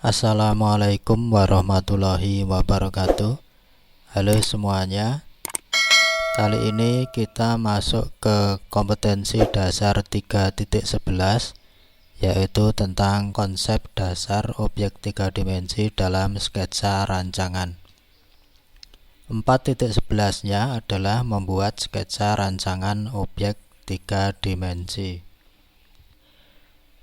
Assalamualaikum warahmatullahi wabarakatuh. Halo semuanya. Kali ini kita masuk ke kompetensi dasar 3.11, yaitu tentang konsep dasar objek 3 dimensi dalam sketsa rancangan. 4.11-nya adalah membuat sketsa rancangan objek 3 dimensi.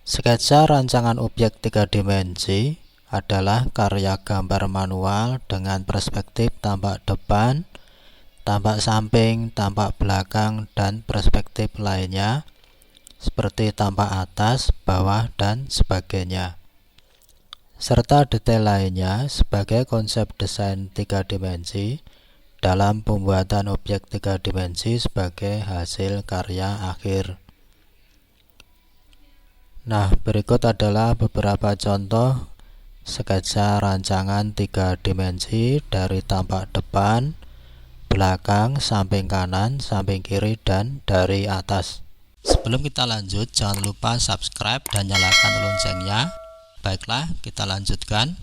Sketsa rancangan objek 3 dimensi adalah karya gambar manual dengan perspektif tampak depan, tampak samping, tampak belakang, dan perspektif lainnya seperti tampak atas, bawah, dan sebagainya, serta detail lainnya sebagai konsep desain 3 dimensi dalam pembuatan objek 3 dimensi sebagai hasil karya akhir. Nah, berikut adalah beberapa contoh sketsa rancangan 3 dimensi dari tampak depan, belakang, samping kanan, samping kiri, dan dari atas. Sebelum kita lanjut, jangan lupa subscribe dan nyalakan loncengnya. Baiklah, kita lanjutkan.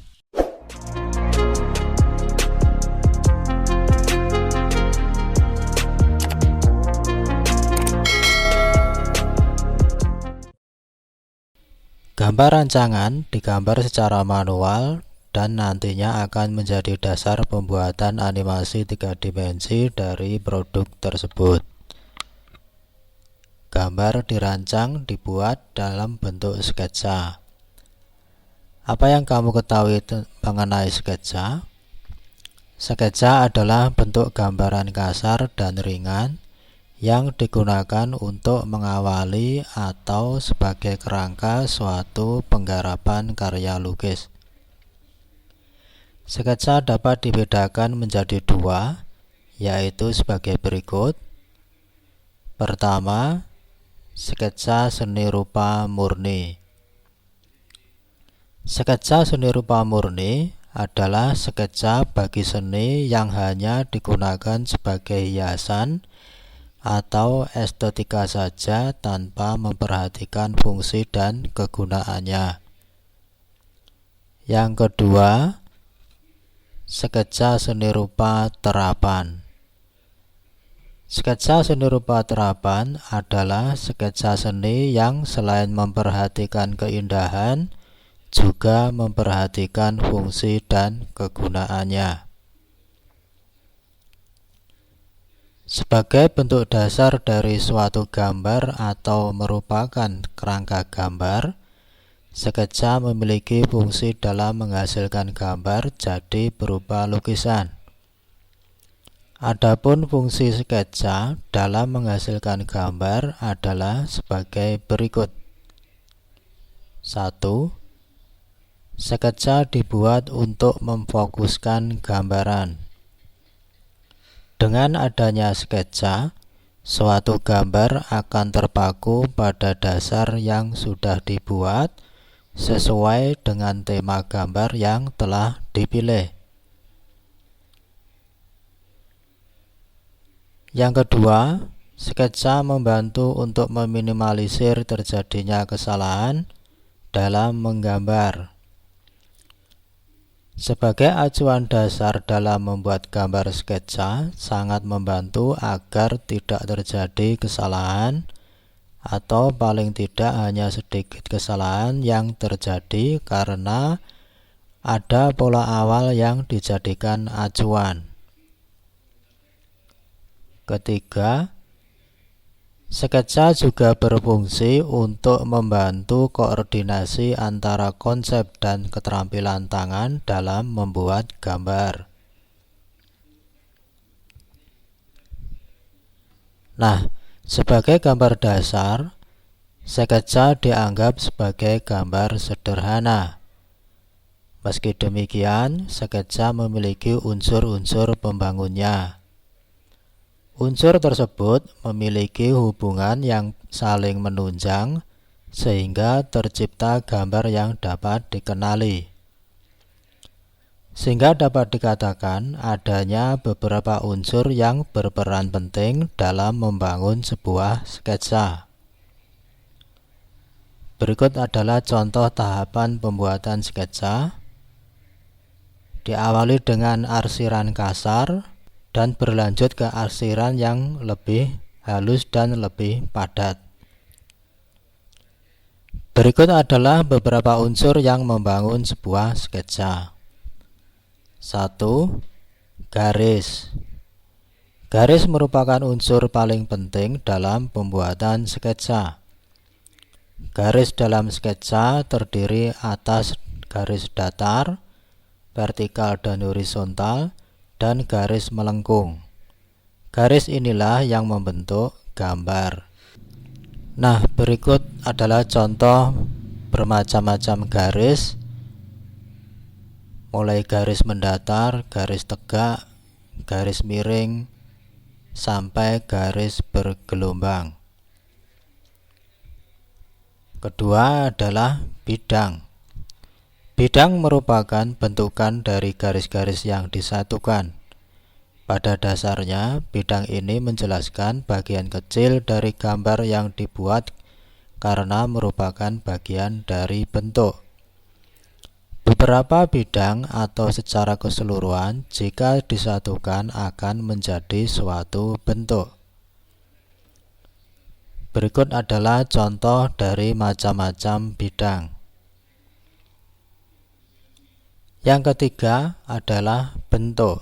Gambar rancangan digambar secara manual dan nantinya akan menjadi dasar pembuatan animasi 3 dimensi dari produk tersebut. Gambar dirancang dibuat dalam bentuk sketsa. Apa yang kamu ketahui mengenai sketsa? Sketsa adalah bentuk gambaran kasar dan ringan yang digunakan untuk mengawali atau sebagai kerangka suatu penggarapan karya lukis. Sketsa dapat dibedakan menjadi dua, yaitu sebagai berikut. Pertama, sketsa seni rupa murni. Sketsa seni rupa murni adalah sketsa bagi seni yang hanya digunakan sebagai hiasan atau estetika saja tanpa memperhatikan fungsi dan kegunaannya. Yang kedua, sketsa seni rupa terapan. Sketsa seni rupa terapan adalah sketsa seni yang selain memperhatikan keindahan, juga memperhatikan fungsi dan kegunaannya. Sebagai bentuk dasar dari suatu gambar atau merupakan kerangka gambar, sketsa memiliki fungsi dalam menghasilkan gambar jadi berupa lukisan. Adapun fungsi sketsa dalam menghasilkan gambar adalah sebagai berikut. 1. Sketsa dibuat untuk memfokuskan gambaran. Dengan adanya sketsa, suatu gambar akan terpaku pada dasar yang sudah dibuat sesuai dengan tema gambar yang telah dipilih. Yang kedua, sketsa membantu untuk meminimalisir terjadinya kesalahan dalam menggambar. Sebagai acuan dasar dalam membuat gambar sketsa, sangat membantu agar tidak terjadi kesalahan atau paling tidak hanya sedikit kesalahan yang terjadi karena ada pola awal yang dijadikan acuan. Ketiga, sketsa juga berfungsi untuk membantu koordinasi antara konsep dan keterampilan tangan dalam membuat gambar. Nah, sebagai gambar dasar, sketsa dianggap sebagai gambar sederhana. Meski demikian, sketsa memiliki unsur-unsur pembangunnya. Unsur tersebut memiliki hubungan yang saling menunjang sehingga tercipta gambar yang dapat dikenali. Sehingga dapat dikatakan adanya beberapa unsur yang berperan penting dalam membangun sebuah sketsa. Berikut adalah contoh tahapan pembuatan sketsa. diawali dengan arsiran kasar dan berlanjut ke arsiran yang lebih halus dan lebih padat. Berikut adalah beberapa unsur yang membangun sebuah sketsa. 1. Garis. Garis merupakan unsur paling penting dalam pembuatan sketsa. Garis dalam sketsa terdiri atas garis datar, vertikal dan horizontal, dan garis melengkung. Garis inilah yang membentuk gambar. Nah, berikut adalah contoh bermacam-macam garis, mulai garis mendatar, garis tegak, garis miring, sampai garis bergelombang. Kedua adalah bidang. Bidang merupakan bentukan dari garis-garis yang disatukan. Pada dasarnya, bidang ini menjelaskan bagian kecil dari gambar yang dibuat karena merupakan bagian dari bentuk. Beberapa bidang atau secara keseluruhan jika disatukan akan menjadi suatu bentuk. Berikut adalah contoh dari macam-macam bidang. Yang ketiga adalah bentuk.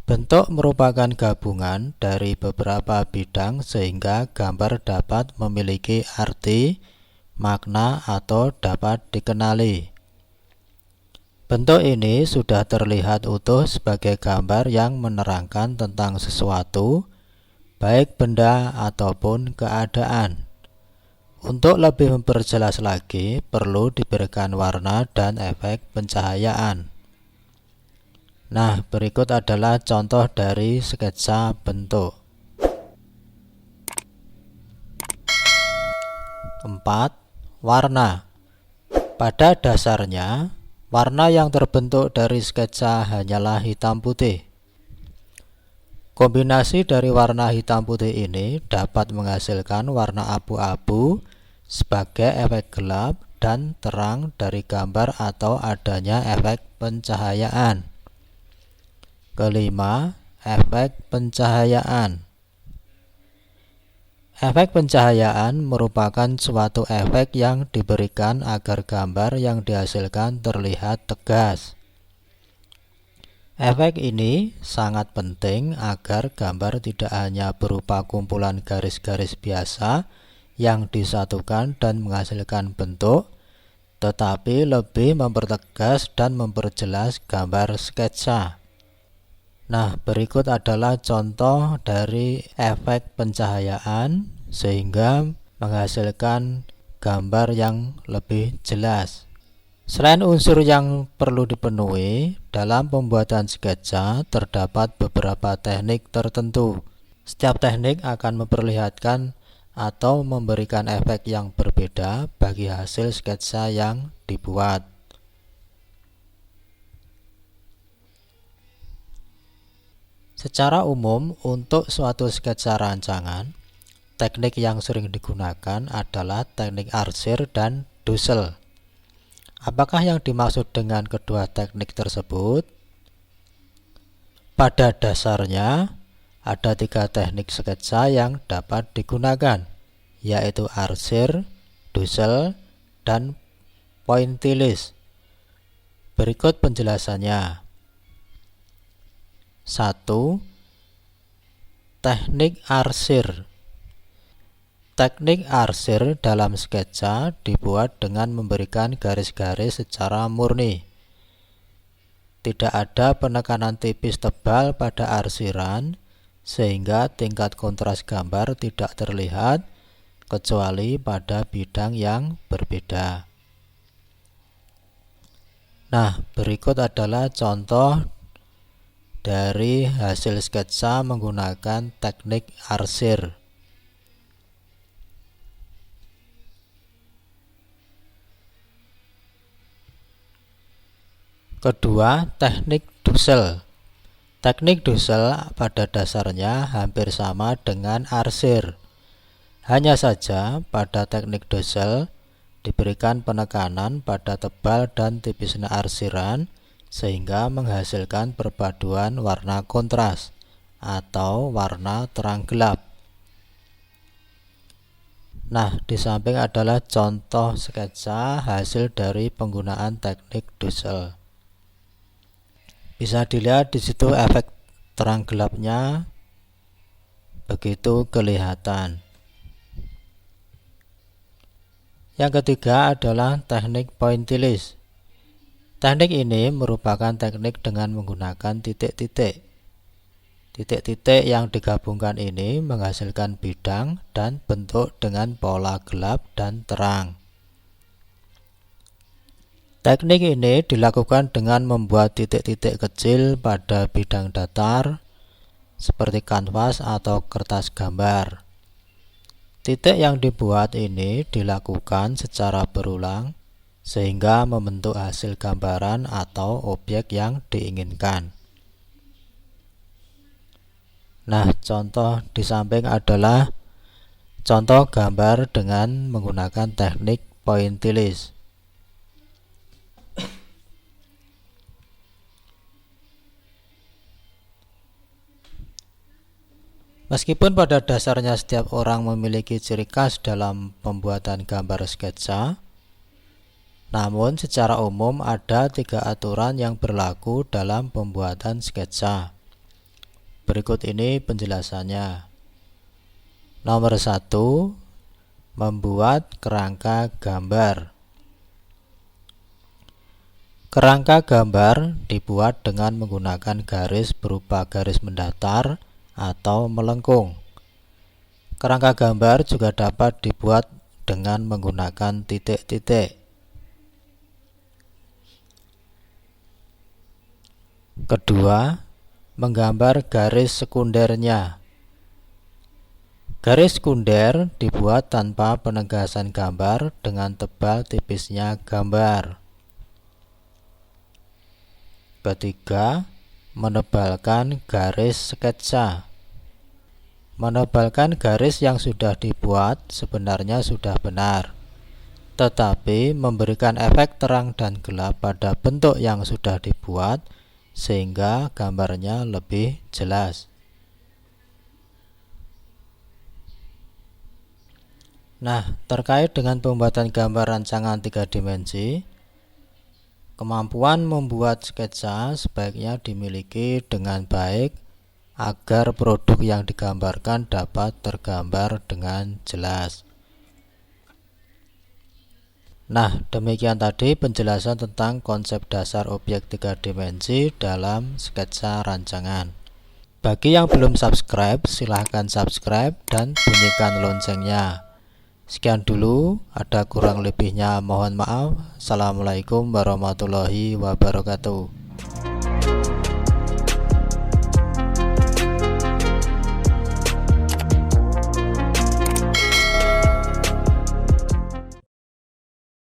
Bentuk merupakan gabungan dari beberapa bidang sehingga gambar dapat memiliki arti, makna, atau dapat dikenali. Bentuk ini sudah terlihat utuh sebagai gambar yang menerangkan tentang sesuatu, baik benda ataupun keadaan. Untuk lebih memperjelas lagi, perlu diberikan warna dan efek pencahayaan. Nah, berikut adalah contoh dari sketsa bentuk. 4. Warna. Pada dasarnya, warna yang terbentuk dari sketsa hanyalah hitam putih. Kombinasi dari warna hitam putih ini dapat menghasilkan warna abu-abu sebagai efek gelap dan terang dari gambar atau adanya efek pencahayaan. Kelima, efek pencahayaan. Efek pencahayaan merupakan suatu efek yang diberikan agar gambar yang dihasilkan terlihat tegas. Efek ini sangat penting agar gambar tidak hanya berupa kumpulan garis-garis biasa yang disatukan dan menghasilkan bentuk, tetapi lebih mempertegas dan memperjelas gambar sketsa. Nah, berikut adalah contoh dari efek pencahayaan sehingga menghasilkan gambar yang lebih jelas. Selain unsur yang perlu dipenuhi, dalam pembuatan sketsa terdapat beberapa teknik tertentu. Setiap teknik akan memperlihatkan atau memberikan efek yang berbeda bagi hasil sketsa yang dibuat. Secara umum, untuk suatu sketsa rancangan, teknik yang sering digunakan adalah teknik arsir dan Dussel. Apakah yang dimaksud dengan kedua teknik tersebut? Pada dasarnya, ada 3 teknik sketsa yang dapat digunakan, yaitu arsir, Dussel, dan pointillist. Berikut penjelasannya. 1. Teknik arsir. Teknik arsir dalam sketsa dibuat dengan memberikan garis-garis secara murni. Tidak ada penekanan tipis tebal pada arsiran, sehingga tingkat kontras gambar tidak terlihat kecuali pada bidang yang berbeda. Nah, berikut adalah contoh dari hasil sketsa menggunakan teknik arsir. Kedua, teknik Dussel. Teknik Dussel pada dasarnya hampir sama dengan arsir. Hanya saja pada teknik Dussel diberikan penekanan pada tebal dan tipisnya arsiran sehingga menghasilkan perpaduan warna kontras atau warna terang gelap. Nah, di samping adalah contoh sketsa hasil dari penggunaan teknik Dussel. Bisa dilihat di situ efek terang gelapnya begitu kelihatan. Yang ketiga adalah teknik pointillist. Teknik ini merupakan teknik dengan menggunakan titik-titik. Titik-titik yang digabungkan ini menghasilkan bidang dan bentuk dengan pola gelap dan terang. Teknik ini dilakukan dengan membuat titik-titik kecil pada bidang datar seperti kanvas atau kertas gambar. Titik yang dibuat ini dilakukan secara berulang sehingga membentuk hasil gambaran atau objek yang diinginkan. Nah, contoh di samping adalah contoh gambar dengan menggunakan teknik pointillist. Meskipun pada dasarnya setiap orang memiliki ciri khas dalam pembuatan gambar sketsa, namun secara umum ada 3 aturan yang berlaku dalam pembuatan sketsa. Berikut ini penjelasannya. Nomor 1, membuat kerangka gambar. Kerangka gambar dibuat dengan menggunakan garis berupa garis mendatar atau melengkung. Kerangka gambar juga dapat dibuat dengan menggunakan titik-titik. Kedua, menggambar garis sekundernya. Garis sekunder dibuat tanpa penegasan gambar dengan tebal tipisnya gambar. Ketiga, menebalkan garis sketsa. Menebalkan garis yang sudah dibuat sebenarnya sudah benar, tetapi memberikan efek terang dan gelap pada bentuk yang sudah dibuat sehingga gambarnya lebih jelas. Nah, terkait dengan pembuatan gambar rancangan 3 dimensi, kemampuan membuat sketsa sebaiknya dimiliki dengan baik agar produk yang digambarkan dapat tergambar dengan jelas. Nah, demikian tadi penjelasan tentang konsep dasar objek 3 dimensi dalam sketsa rancangan. Bagi yang belum subscribe, silahkan subscribe dan bunyikan loncengnya. Sekian dulu, ada kurang lebihnya mohon maaf. Assalamualaikum warahmatullahi wabarakatuh.